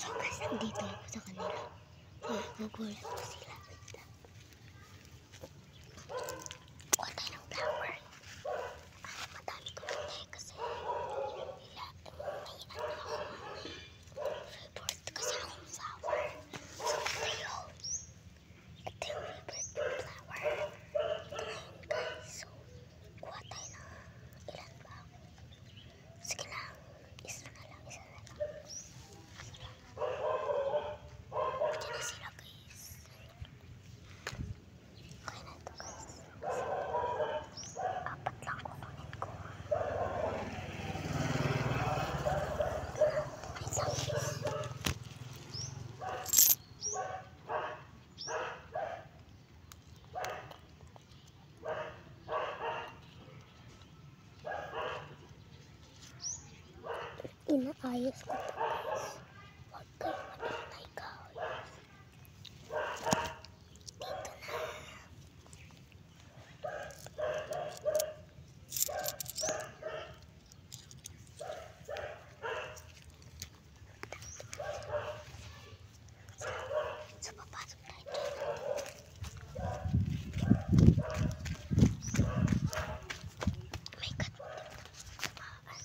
So guys, nandito ako sa kanila. Kaya nagulat ko sila. Kuha tayo ng flower. Madami ko nantay kasi nila may favorite kasi akong flower. So ito yung favorite kong flower. Ngayon guys, so kuha tayo ng ilan ba? Sige lang, isa na lang. Diyan na sila guys. Okay na ito guys. Apat lang kukunin ko. Wait lang guys. Inaayos ko ito guys. Huwag kayo mag-intay guys. Dito na. So papasok tayo dito. May kat mo dito. Tumakas.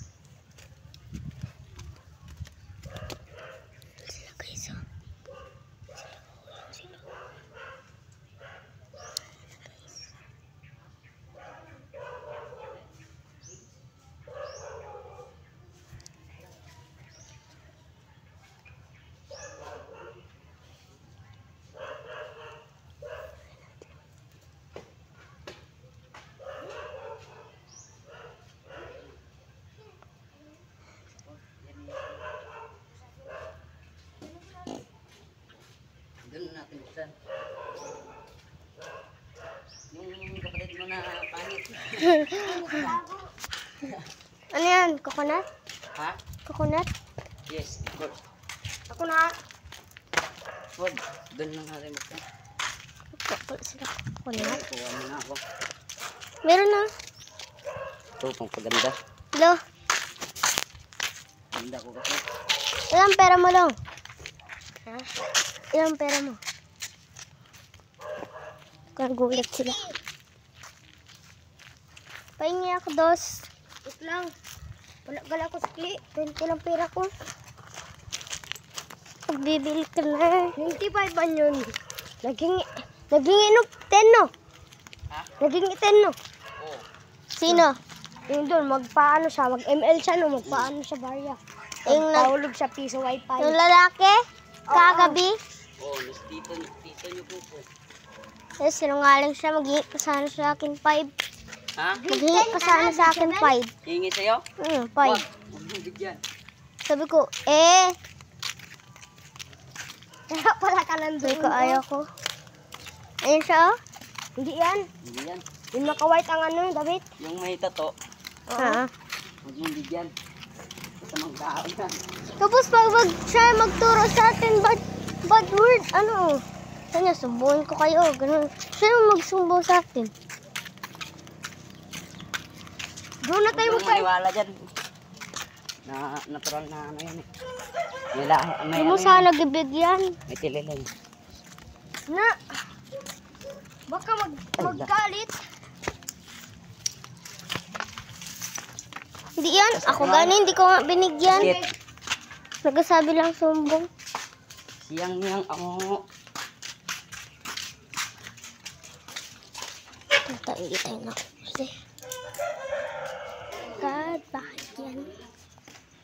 Sila guys oh. Sila. Doon natin buksan. Yung kapatid mo na pangit. Ano yan? Coconut? Ha? Coconut? Yes, good. Ako na. Good. Doon lang natin buksan. Wala sila coconut. Kuha mo na ako. Meron na. Ito, pang paganda. Hello? Ganda ko kasi. Ilang pera mo lang? Ha? Ilang pera mo? Kagulat sila. Pahingi ako dos. Wait lang. Wala ko sakli. 20 lang pera ko. Pagbibili ka na. 25 ba yun? Naging 10 no? Ha? Naging 10 no? Oo. Sino? Yung doon, magpaano siya, mag-ML siya no, magpaano siya barya. Yung nahulog sa piso wifi. Yung lalaki? Kagabi? Oo, mas dito niyo po. Eh, sinungaling siya, mag-iik pa sana sa akin 5. Ha? Mag-iik pa sana sa akin 5. Hingi sa'yo? 5. Huwag mong bigyan. Sabi ko, kaya pala ka nandun. Sabi ko, ayaw ko. Ayun siya, oh. Hindi yan. Hindi yan. Yung naka-white ang ano, David. Yung may tato, Ha? huwag mong bigyan. Basta magdaan yan. Tapos pag siya magturo sa atin, bad word, ano? Kanya, sumbuhin ko kayo, ganun. Siya yung magsumbo sa atin. Doon na tayo Huwag kang magkain. maniwala dyan. Na natural na ano yan eh. May Hindi mo ano sana gibigyan. may tililan. Na, baka maggalit. Hindi yan. Ako ganin, hindi ko nga binigyan. Bakit? Nagsasabi lang sumbong. Siyang ako. Tayo na. Kasi